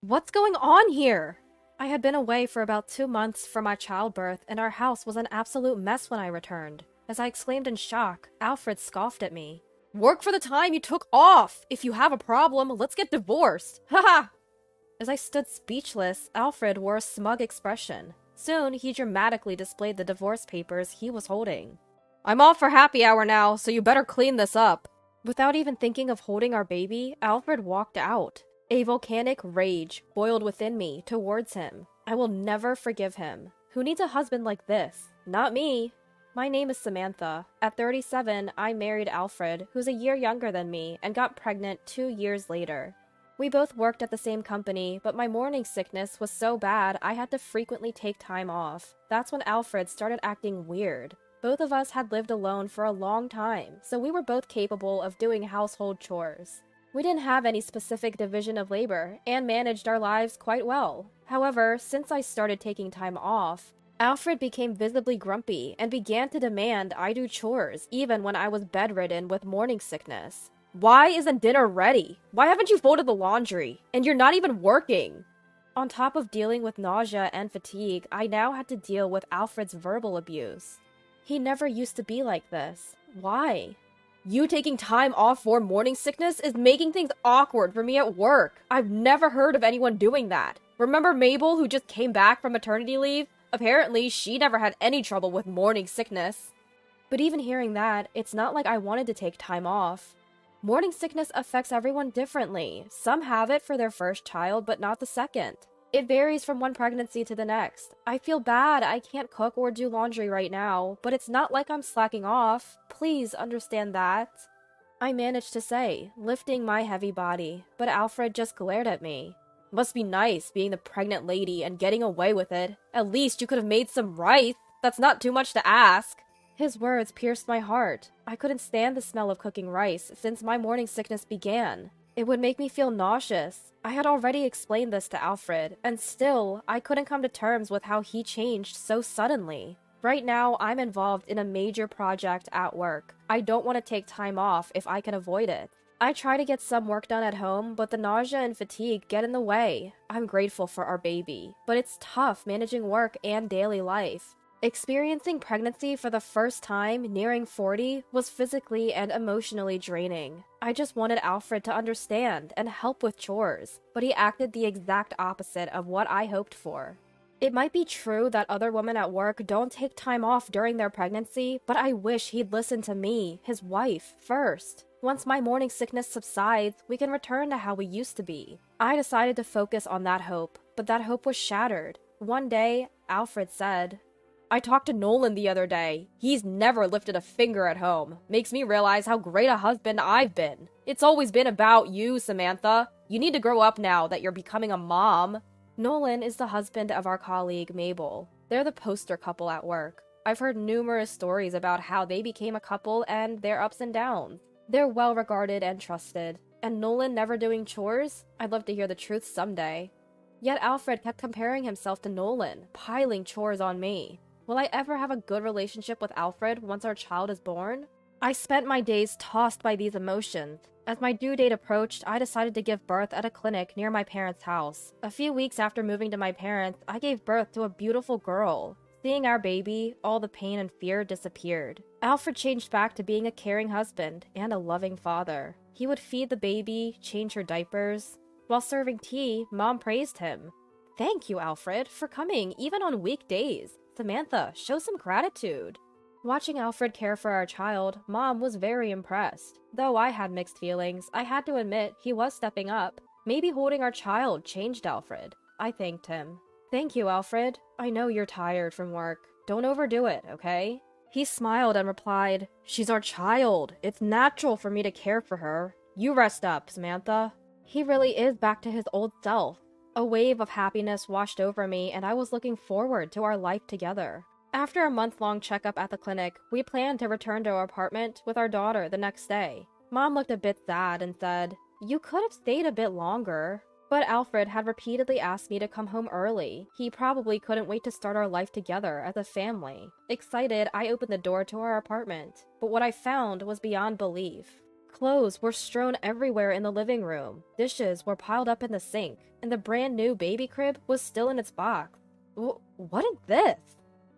What's going on here? I had been away for about 2 months for my childbirth, and our house was an absolute mess when I returned. As I exclaimed in shock, Alfred scoffed at me. Work for the time you took off! If you have a problem, let's get divorced! Haha! As I stood speechless, Alfred wore a smug expression. Soon, he dramatically displayed the divorce papers he was holding. I'm off for happy hour now, so you better clean this up. Without even thinking of holding our baby, Alfred walked out. A volcanic rage boiled within me towards him. I will never forgive him. Who needs a husband like this? Not me. My name is Samantha. At 37, I married Alfred, who's a year younger than me, and got pregnant 2 years later. We both worked at the same company, but my morning sickness was so bad I had to frequently take time off. That's when Alfred started acting weird. Both of us had lived alone for a long time, so we were both capable of doing household chores. We didn't have any specific division of labor, and managed our lives quite well. However, since I started taking time off, Alfred became visibly grumpy and began to demand I do chores, even when I was bedridden with morning sickness. Why isn't dinner ready? Why haven't you folded the laundry? And you're not even working! On top of dealing with nausea and fatigue, I now had to deal with Alfred's verbal abuse. He never used to be like this. Why? You taking time off for morning sickness is making things awkward for me at work. I've never heard of anyone doing that. Remember Mabel, who just came back from maternity leave? Apparently, she never had any trouble with morning sickness. But even hearing that, it's not like I wanted to take time off. Morning sickness affects everyone differently. Some have it for their first child, but not the second. It varies from one pregnancy to the next. I feel bad I can't cook or do laundry right now, but it's not like I'm slacking off. Please understand that. I managed to say, lifting my heavy body, but Alfred just glared at me. Must be nice being the pregnant lady and getting away with it. At least you could have made some rice. That's not too much to ask. His words pierced my heart. I couldn't stand the smell of cooking rice since my morning sickness began. It would make me feel nauseous. I had already explained this to Alfred, and still, I couldn't come to terms with how he changed so suddenly. Right now, I'm involved in a major project at work. I don't want to take time off if I can avoid it. I try to get some work done at home, but the nausea and fatigue get in the way. I'm grateful for our baby, but it's tough managing work and daily life. Experiencing pregnancy for the first time, nearing 40, was physically and emotionally draining. I just wanted Alfred to understand and help with chores, but he acted the exact opposite of what I hoped for. It might be true that other women at work don't take time off during their pregnancy, but I wish he'd listen to me, his wife, first. Once my morning sickness subsides, we can return to how we used to be. I decided to focus on that hope, but that hope was shattered. One day, Alfred said, I talked to Nolan the other day. He's never lifted a finger at home. Makes me realize how great a husband I've been. It's always been about you, Samantha. You need to grow up now that you're becoming a mom. Nolan is the husband of our colleague, Mabel. They're the poster couple at work. I've heard numerous stories about how they became a couple and their ups and downs. They're well regarded and trusted. And Nolan never doing chores? I'd love to hear the truth someday. Yet Alfred kept comparing himself to Nolan, piling chores on me. Will I ever have a good relationship with Alfred once our child is born? I spent my days tossed by these emotions. As my due date approached, I decided to give birth at a clinic near my parents' house. A few weeks after moving to my parents, I gave birth to a beautiful girl. Seeing our baby, all the pain and fear disappeared. Alfred changed back to being a caring husband and a loving father. He would feed the baby, change her diapers. While serving tea, Mom praised him. Thank you, Alfred, for coming even on weekdays. Samantha, show some gratitude. Watching Alfred care for our child, Mom was very impressed. Though I had mixed feelings, I had to admit he was stepping up. Maybe holding our child changed Alfred. I thanked him. Thank you, Alfred. I know you're tired from work. Don't overdo it, okay? He smiled and replied, She's our child. It's natural for me to care for her. You rest up, Samantha. He really is back to his old self. A wave of happiness washed over me, and I was looking forward to our life together. After a month-long checkup at the clinic, we planned to return to our apartment with our daughter the next day. Mom looked a bit sad and said, You could have stayed a bit longer. But Alfred had repeatedly asked me to come home early. He probably couldn't wait to start our life together as a family. Excited, I opened the door to our apartment, but what I found was beyond belief. Clothes were strewn everywhere in the living room, dishes were piled up in the sink, and the brand new baby crib was still in its box. What is this?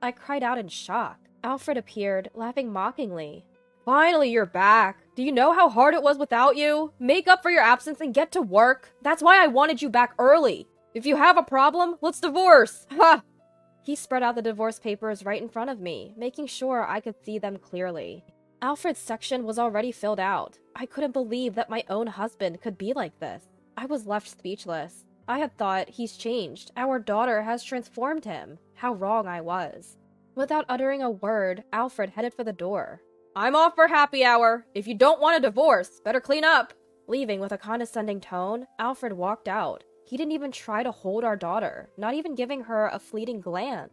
I cried out in shock. Alfred appeared, laughing mockingly. Finally, you're back. Do you know how hard it was without you? Make up for your absence and get to work. That's why I wanted you back early. If you have a problem, let's divorce. Ha! He spread out the divorce papers right in front of me, making sure I could see them clearly. Alfred's section was already filled out. I couldn't believe that my own husband could be like this. I was left speechless. I had thought he's changed. Our daughter has transformed him. How wrong I was. Without uttering a word, Alfred headed for the door. I'm off for happy hour. If you don't want a divorce, better clean up. Leaving with a condescending tone, Alfred walked out. He didn't even try to hold our daughter, not even giving her a fleeting glance.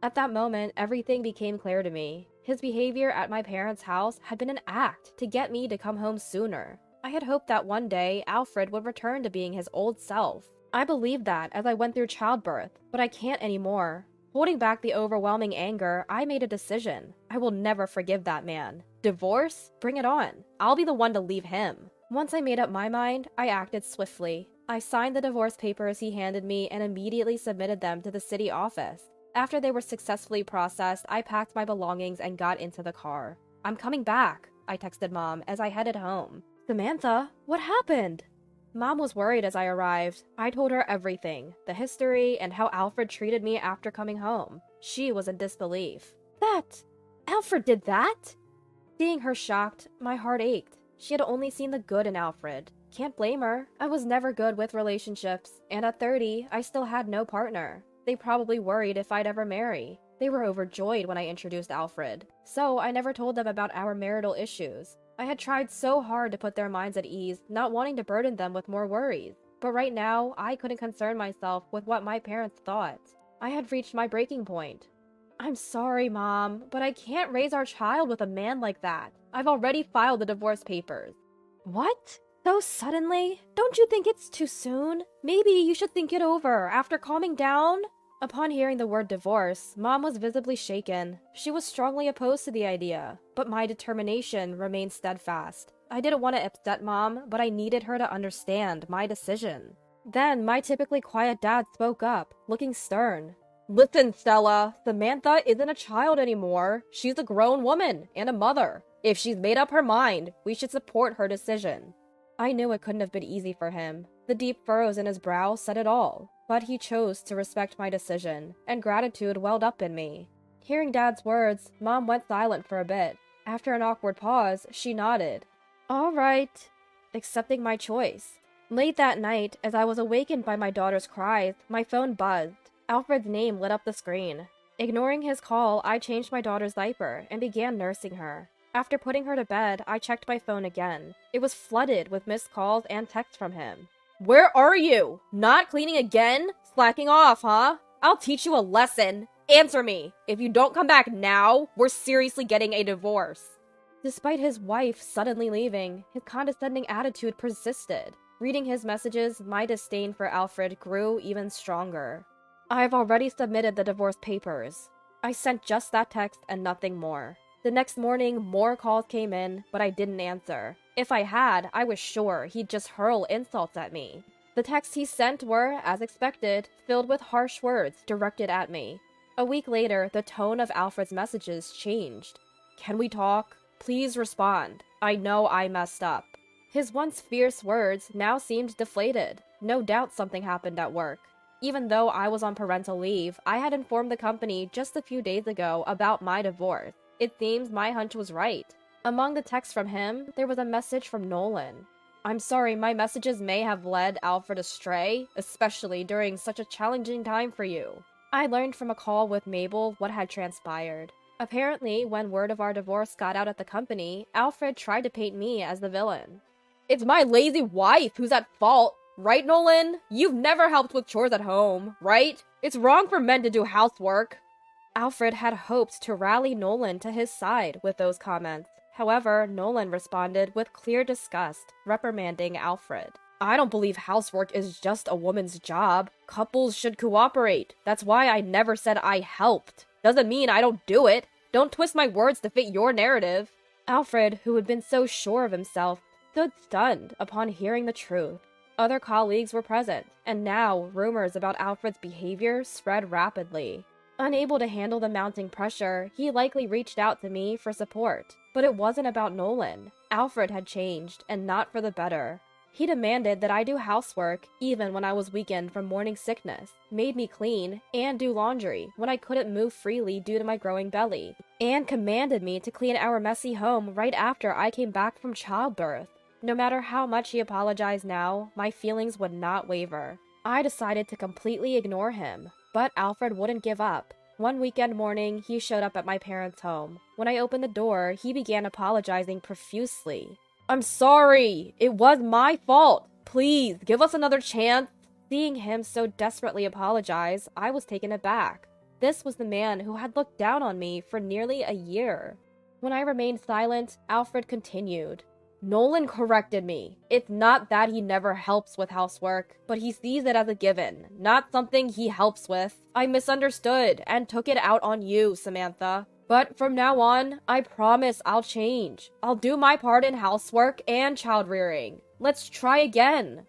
At that moment, everything became clear to me. His behavior at my parents' house had been an act to get me to come home sooner. I had hoped that one day Alfred would return to being his old self. I believed that as I went through childbirth, but I can't anymore. Holding back the overwhelming anger, I made a decision. I will never forgive that man. Divorce? Bring it on. I'll be the one to leave him. Once I made up my mind, I acted swiftly. I signed the divorce papers he handed me and immediately submitted them to the city office. After they were successfully processed, I packed my belongings and got into the car. I'm coming back, I texted Mom as I headed home. Samantha, what happened? Mom was worried as I arrived. I told her everything, the history, and how Alfred treated me after coming home. She was in disbelief. Alfred did that? Seeing her shocked, my heart ached. She had only seen the good in Alfred. Can't blame her. I was never good with relationships, and at 30, I still had no partner. They probably worried if I'd ever marry. They were overjoyed when I introduced Alfred. So I never told them about our marital issues. I had tried so hard to put their minds at ease, not wanting to burden them with more worries. But right now, I couldn't concern myself with what my parents thought. I had reached my breaking point. I'm sorry, Mom, but I can't raise our child with a man like that. I've already filed the divorce papers. What? So suddenly? Don't you think it's too soon? Maybe you should think it over after calming down? Upon hearing the word divorce, Mom was visibly shaken. She was strongly opposed to the idea, but my determination remained steadfast. I didn't want to upset Mom, but I needed her to understand my decision. Then my typically quiet dad spoke up, looking stern. Listen, Stella, Samantha isn't a child anymore. She's a grown woman and a mother. If she's made up her mind, we should support her decision. I knew it couldn't have been easy for him. The deep furrows in his brow said it all. But he chose to respect my decision, and gratitude welled up in me. Hearing Dad's words, Mom went silent for a bit. After an awkward pause, she nodded. All right, accepting my choice. Late that night, as I was awakened by my daughter's cries, my phone buzzed. Alfred's name lit up the screen. Ignoring his call, I changed my daughter's diaper and began nursing her. After putting her to bed, I checked my phone again. It was flooded with missed calls and texts from him. Where are you? Not cleaning again? Slacking off, huh? I'll teach you a lesson. Answer me. If you don't come back now, we're seriously getting a divorce. Despite his wife suddenly leaving, his condescending attitude persisted. Reading his messages, my disdain for Alfred grew even stronger. I've already submitted the divorce papers. I sent just that text and nothing more. The next morning, more calls came in, but I didn't answer. If I had, I was sure he'd just hurl insults at me. The texts he sent were, as expected, filled with harsh words directed at me. A week later, the tone of Alfred's messages changed. Can we talk? Please respond. I know I messed up. His once fierce words now seemed deflated. No doubt something happened at work. Even though I was on parental leave, I had informed the company just a few days ago about my divorce. It seems my hunch was right. Among the texts from him, there was a message from Nolan. I'm sorry, my messages may have led Alfred astray, especially during such a challenging time for you. I learned from a call with Mabel what had transpired. Apparently, when word of our divorce got out at the company, Alfred tried to paint me as the villain. It's my lazy wife who's at fault, right, Nolan? You've never helped with chores at home, right? It's wrong for men to do housework. Alfred had hoped to rally Nolan to his side with those comments. However, Nolan responded with clear disgust, reprimanding Alfred. I don't believe housework is just a woman's job. Couples should cooperate. That's why I never said I helped. Doesn't mean I don't do it. Don't twist my words to fit your narrative. Alfred, who had been so sure of himself, stood stunned upon hearing the truth. Other colleagues were present, and now rumors about Alfred's behavior spread rapidly. Unable to handle the mounting pressure, he likely reached out to me for support. But it wasn't about Nolan. Alfred had changed, and not for the better. He demanded that I do housework, even when I was weakened from morning sickness, made me clean, and do laundry when I couldn't move freely due to my growing belly, and commanded me to clean our messy home right after I came back from childbirth. No matter how much he apologized now, my feelings would not waver. I decided to completely ignore him, but Alfred wouldn't give up. One weekend morning, he showed up at my parents' home. When I opened the door, he began apologizing profusely. "I'm sorry! It was my fault! Please, give us another chance!" Seeing him so desperately apologize, I was taken aback. This was the man who had looked down on me for nearly a year. When I remained silent, Alfred continued. "Nolan corrected me. It's not that he never helps with housework, but he sees it as a given, not something he helps with. I misunderstood and took it out on you, Samantha. But from now on, I promise I'll change. I'll do my part in housework and child rearing. Let's try again."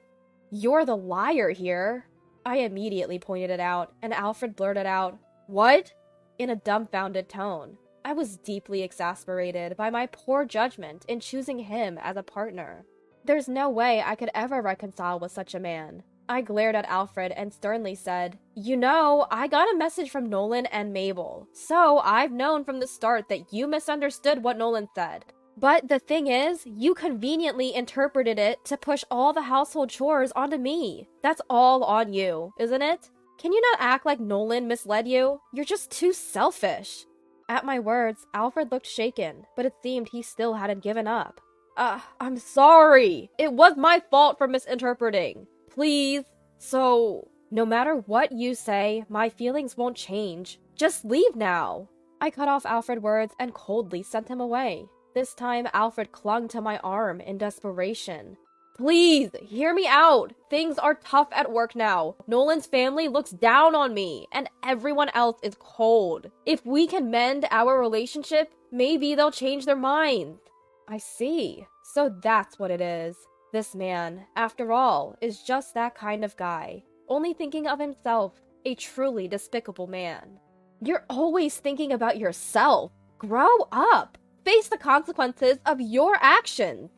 "You're the liar here." I immediately pointed it out, and Alfred blurted out, "What?" in a dumbfounded tone. I was deeply exasperated by my poor judgment in choosing him as a partner. There's no way I could ever reconcile with such a man. I glared at Alfred and sternly said, "You know, I got a message from Nolan and Mabel, so I've known from the start that you misunderstood what Nolan said. But the thing is, you conveniently interpreted it to push all the household chores onto me. That's all on you, isn't it? Can you not act like Nolan misled you? You're just too selfish." At my words, Alfred looked shaken, but it seemed he still hadn't given up. I'm sorry. It was my fault for misinterpreting. Please. So, no matter what you say, my feelings won't change. Just leave now." I cut off Alfred's words and coldly sent him away. This time, Alfred clung to my arm in desperation. "Please, hear me out. Things are tough at work now. Nolan's family looks down on me, and everyone else is cold. If we can mend our relationship, maybe they'll change their minds." I see. So that's what it is. This man, after all, is just that kind of guy. Only thinking of himself. A truly despicable man. You're always thinking about yourself. Grow up. Face the consequences of your actions.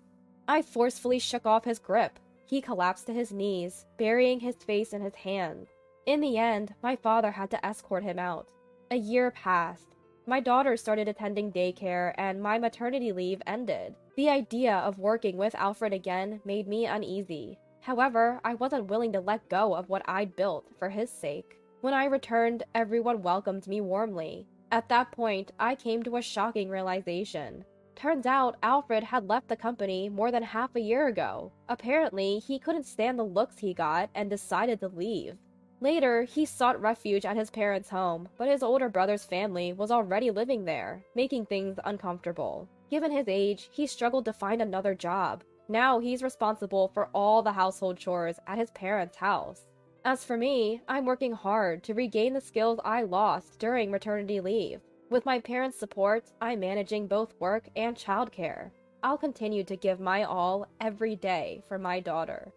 I forcefully shook off his grip. He collapsed to his knees, burying his face in his hands. In the end, my father had to escort him out. A year passed. My daughter started attending daycare, and my maternity leave ended. The idea of working with Alfred again made me uneasy. However, I wasn't willing to let go of what I'd built for his sake. When I returned, everyone welcomed me warmly. At that point, I came to a shocking realization. Turns out, Alfred had left the company more than half a year ago. Apparently, he couldn't stand the looks he got and decided to leave. Later, he sought refuge at his parents' home, but his older brother's family was already living there, making things uncomfortable. Given his age, he struggled to find another job. Now he's responsible for all the household chores at his parents' house. As for me, I'm working hard to regain the skills I lost during maternity leave. With my parents' support, I'm managing both work and childcare. I'll continue to give my all every day for my daughter.